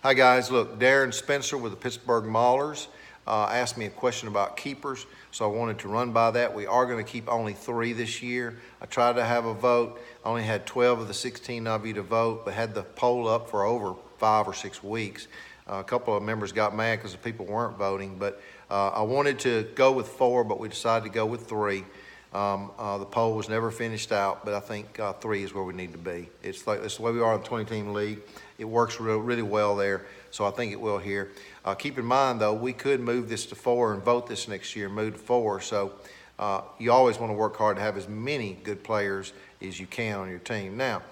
Hi guys, look, Darren Spencer with the Pittsburgh Maulers asked me a question about keepers, so I wanted to run by that. We are going to keep only 3 this year. I tried to have a vote, only had 12 of the 16 of you to vote, but had the poll up for over 5 or 6 weeks. A couple of members got mad because the people weren't voting, but I wanted to go with 4, but we decided to go with 3. The poll was never finished out, but I think 3 is where we need to be. It's the way we are in the 20-team league. It works really well there, so I think it will here. Keep in mind, though, we could move this to 4 and vote this next year, move to 4. So you always want to work hard to have as many good players as you can on your team. Now,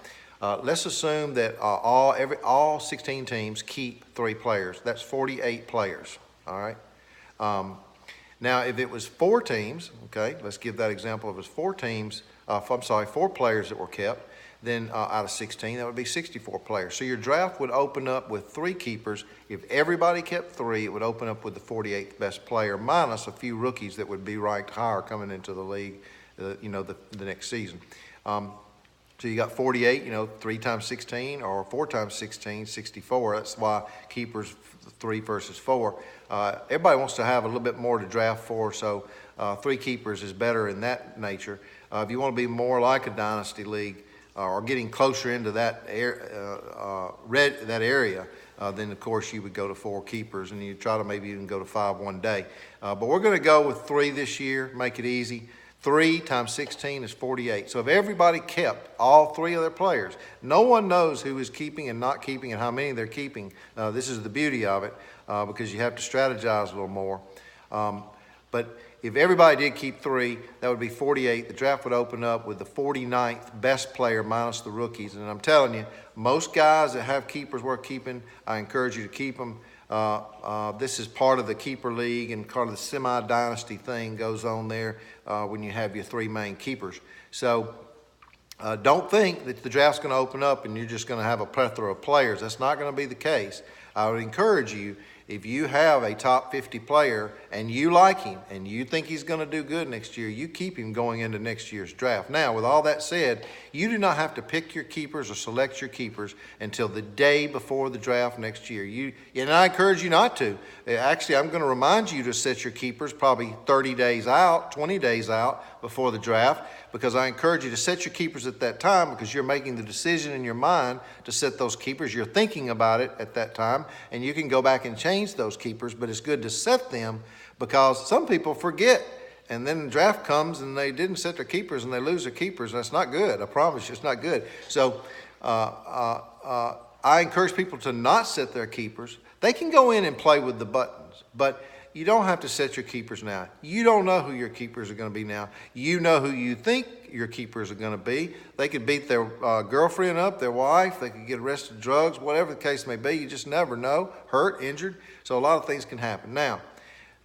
let's assume that all 16 teams keep 3 players. That's 48 players, all right? Now, if it was 4 teams, okay, let's give that example. If it was 4 teams, 4 players that were kept, then out of 16, that would be 64 players. So your draft would open up with 3 keepers. If everybody kept 3, it would open up with the 48th best player, minus a few rookies that would be ranked higher coming into the league, the next season. So you got 48, 3 times 16 or 4 times 16, 64. That's why keepers 3 versus 4. Everybody wants to have a little bit more to draft for, so 3 keepers is better in that nature. If you want to be more like a dynasty league or getting closer into that area, then of course you would go to 4 keepers and you try to maybe even go to 5 one day. But we're going to go with 3 this year, make it easy. 3 times 16 is 48. So if everybody kept all 3 of their players, no one knows who is keeping and not keeping and how many they're keeping. This is the beauty of it because you have to strategize a little more. But if everybody did keep 3, that would be 48. The draft would open up with the 49th best player minus the rookies. And I'm telling you, most guys that have keepers worth keeping, I encourage you to keep them. This is part of the keeper league and part of the semi-dynasty thing goes on there when you have your 3 main keepers. So don't think that the draft's going to open up and you're just going to have a plethora of players. That's not going to be the case. I would encourage you, if you have a top 50 player and you like him and you think he's going to do good next year, you keep him going into next year's draft. Now, with all that said, you do not have to pick your keepers or select your keepers until the day before the draft next year. And I encourage you not to. Actually, I'm going to remind you to set your keepers probably 30 days out, 20 days out before the draft, because I encourage you to set your keepers at that time because you're making the decision in your mind to set those keepers. You're thinking about it at that time, and you can go back and change those keepers, but it's good to set them because some people forget, and then the draft comes and they didn't set their keepers and they lose their keepers. That's not good. I promise you, it's not good. So I encourage people to not set their keepers. They can go in and play with the buttons, but you don't have to set your keepers now. You don't know who your keepers are going to be now. You know who you think your keepers are going to be. They could beat their girlfriend up, their wife. They could get arrested, drugs, whatever the case may be. You just never know. Hurt, injured. So a lot of things can happen. Now,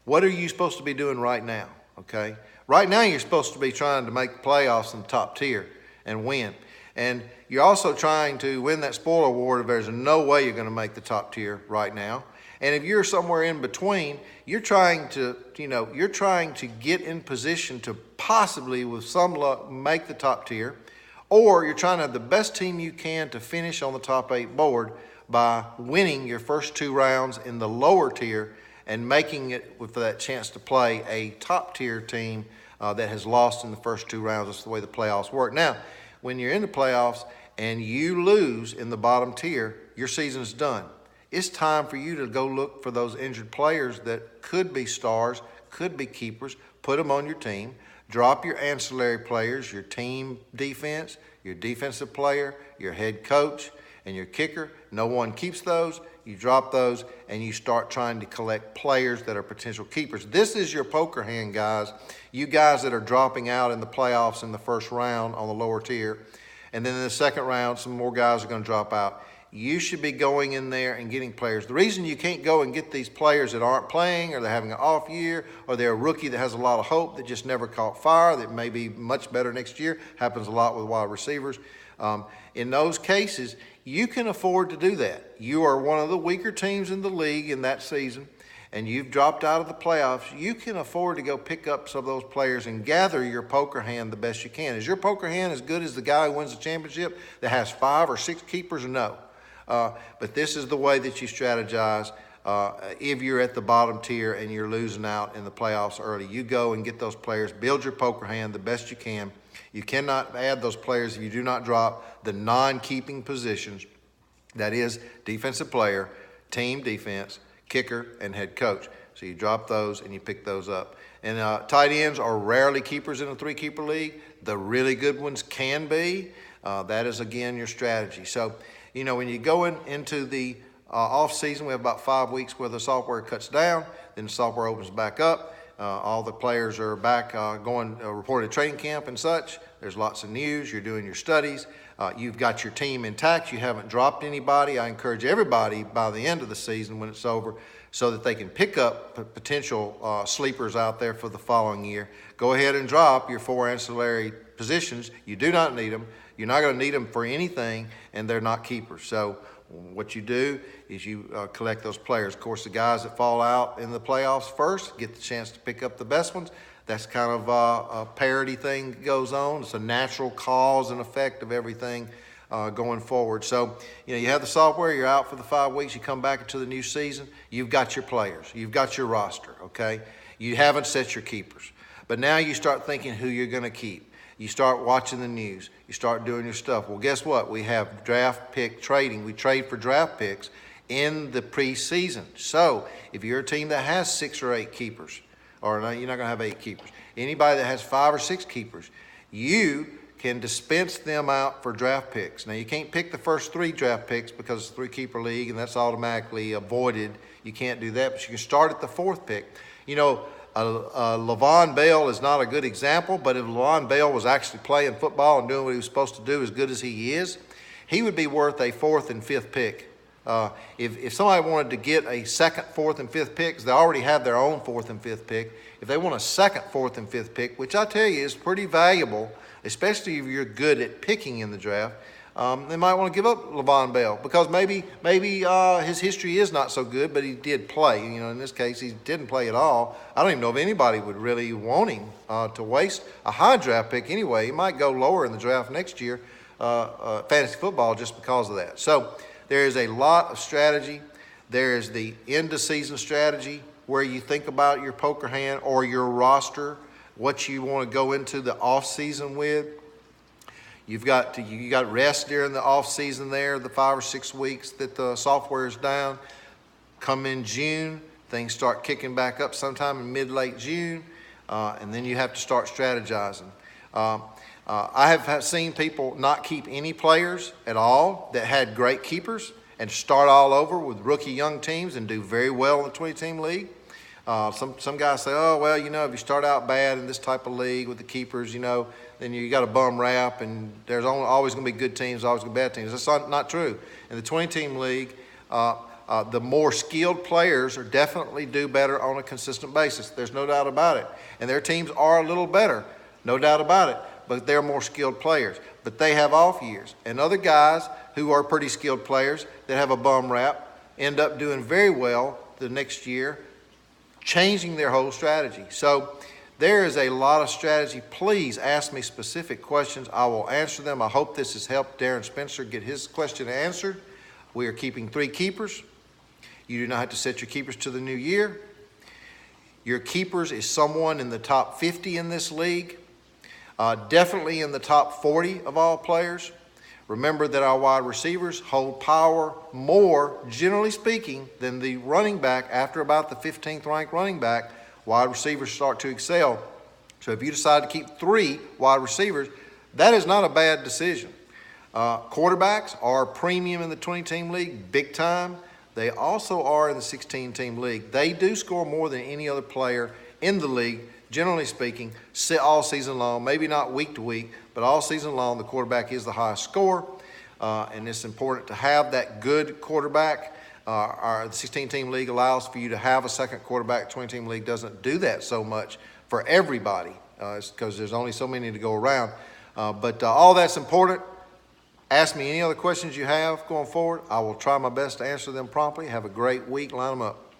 what are you supposed to be doing right now? Okay? Right now, you're supposed to be trying to make the playoffs in the top tier and win. And you're also trying to win that spoiler award if there's no way you're going to make the top tier right now. And if you're somewhere in between, you're trying to get in position to possibly, with some luck, make the top tier, or you're trying to have the best team you can to finish on the top 8 board by winning your first 2 rounds in the lower tier and making it with that chance to play a top tier team that has lost in the first 2 rounds. That's the way the playoffs work. Now, when you're in the playoffs and you lose in the bottom tier, your season's done. It's time for you to go look for those injured players that could be stars, could be keepers, put them on your team, drop your ancillary players, your team defense, your defensive player, your head coach, and your kicker. No one keeps those. You drop those, and you start trying to collect players that are potential keepers. This is your poker hand, guys. You guys that are dropping out in the playoffs in the first round on the lower tier, and then in the second round, some more guys are going to drop out. You should be going in there and getting players. The reason you can't go and get these players that aren't playing or they're having an off year or they're a rookie that has a lot of hope that just never caught fire, that may be much better next year, happens a lot with wide receivers. In those cases, you can afford to do that. You are one of the weaker teams in the league in that season, and you've dropped out of the playoffs. You can afford to go pick up some of those players and gather your poker hand the best you can. Is your poker hand as good as the guy who wins the championship that has 5 or 6 keepers or no? But this is the way that you strategize. If you're at the bottom tier and you're losing out in the playoffs early, you go and get those players, build your poker hand the best you can. You cannot add those players if you do not drop the non-keeping positions. That is defensive player, team defense, kicker, and head coach. So you drop those and you pick those up. And tight ends are rarely keepers in a three-keeper league. The really good ones can be. That is, again, your strategy. So, when you go into the off season, we have about 5 weeks where the software cuts down, then the software opens back up. All the players are back going reported training camp and such. There's lots of news. You're doing your studies. You've got your team intact. You haven't dropped anybody. I encourage everybody by the end of the season when it's over so that they can pick up potential sleepers out there for the following year. Go ahead and drop your 4 ancillary positions. You do not need them. You're not going to need them for anything, and they're not keepers. So what you do is you collect those players. Of course, the guys that fall out in the playoffs first get the chance to pick up the best ones. That's kind of a parity thing that goes on. It's a natural cause and effect of everything going forward. So, you have the software, you're out for the 5 weeks, you come back into the new season, you've got your players, you've got your roster, okay? You haven't set your keepers. But now you start thinking who you're going to keep. You start watching the news. You start doing your stuff. Well, guess what? We have draft pick trading. We trade for draft picks in the preseason. So if you're a team that has 6 or 8 keepers, or no, you're not going to have 8 keepers, anybody that has 5 or 6 keepers, you can dispense them out for draft picks. Now, you can't pick the first 3 draft picks because it's a 3-keeper league, and that's automatically avoided. You can't do that, but you can start at the 4th pick. Le'Veon Bell is not a good example, but if Le'Veon Bell was actually playing football and doing what he was supposed to do as good as he is, he would be worth a 4th and 5th pick. If somebody wanted to get a 2nd, 4th, and 5th picks, they already have their own 4th and 5th pick. If they want a 2nd, 4th, and 5th pick, which I tell you is pretty valuable, especially if you're good at picking in the draft, they might want to give up Le'Veon Bell because maybe his history is not so good, but he did play. In this case, he didn't play at all. I don't even know if anybody would really want him to waste a high draft pick anyway. He might go lower in the draft next year, fantasy football, just because of that. So there is a lot of strategy. There is the end-of-season strategy where you think about your poker hand or your roster, what you want to go into the off-season with. You got rest during the off season there, the 5 or 6 weeks that the software is down. Come in June, things start kicking back up sometime in mid-late June, and then you have to start strategizing. I have seen people not keep any players at all that had great keepers and start all over with rookie young teams and do very well in the 20-team league. Some guys say, if you start out bad in this type of league with the keepers, then you got a bum rap, and there's always going to be good teams, always going to be bad teams. That's not true. In the 20-team league, the more skilled players are definitely do better on a consistent basis. There's no doubt about it. And their teams are a little better, no doubt about it, but they're more skilled players. But they have off years. And other guys who are pretty skilled players that have a bum rap end up doing very well the next year, changing their whole strategy. So there is a lot of strategy. Please ask me specific questions. I will answer them. I hope this has helped Darren Spencer get his question answered. We are keeping 3 keepers. You do not have to set your keepers to the new year. Your keepers is someone in the top 50 in this league, definitely in the top 40 of all players. Remember that our wide receivers hold power more, generally speaking, than the running back. After about the 15th ranked running back, wide receivers start to excel. So if you decide to keep 3 wide receivers, that is not a bad decision. Quarterbacks are premium in the 20-team league, big time. They also are in the 16-team league. They do score more than any other player in the league, generally speaking, all season long, maybe not week to week, but all season long, the quarterback is the highest scorer, and it's important to have that good quarterback. The 16-team league allows for you to have a second quarterback. 20-team league doesn't do that so much for everybody because there's only so many to go around. But all that's important. Ask me any other questions you have going forward. I will try my best to answer them promptly. Have a great week. Line them up.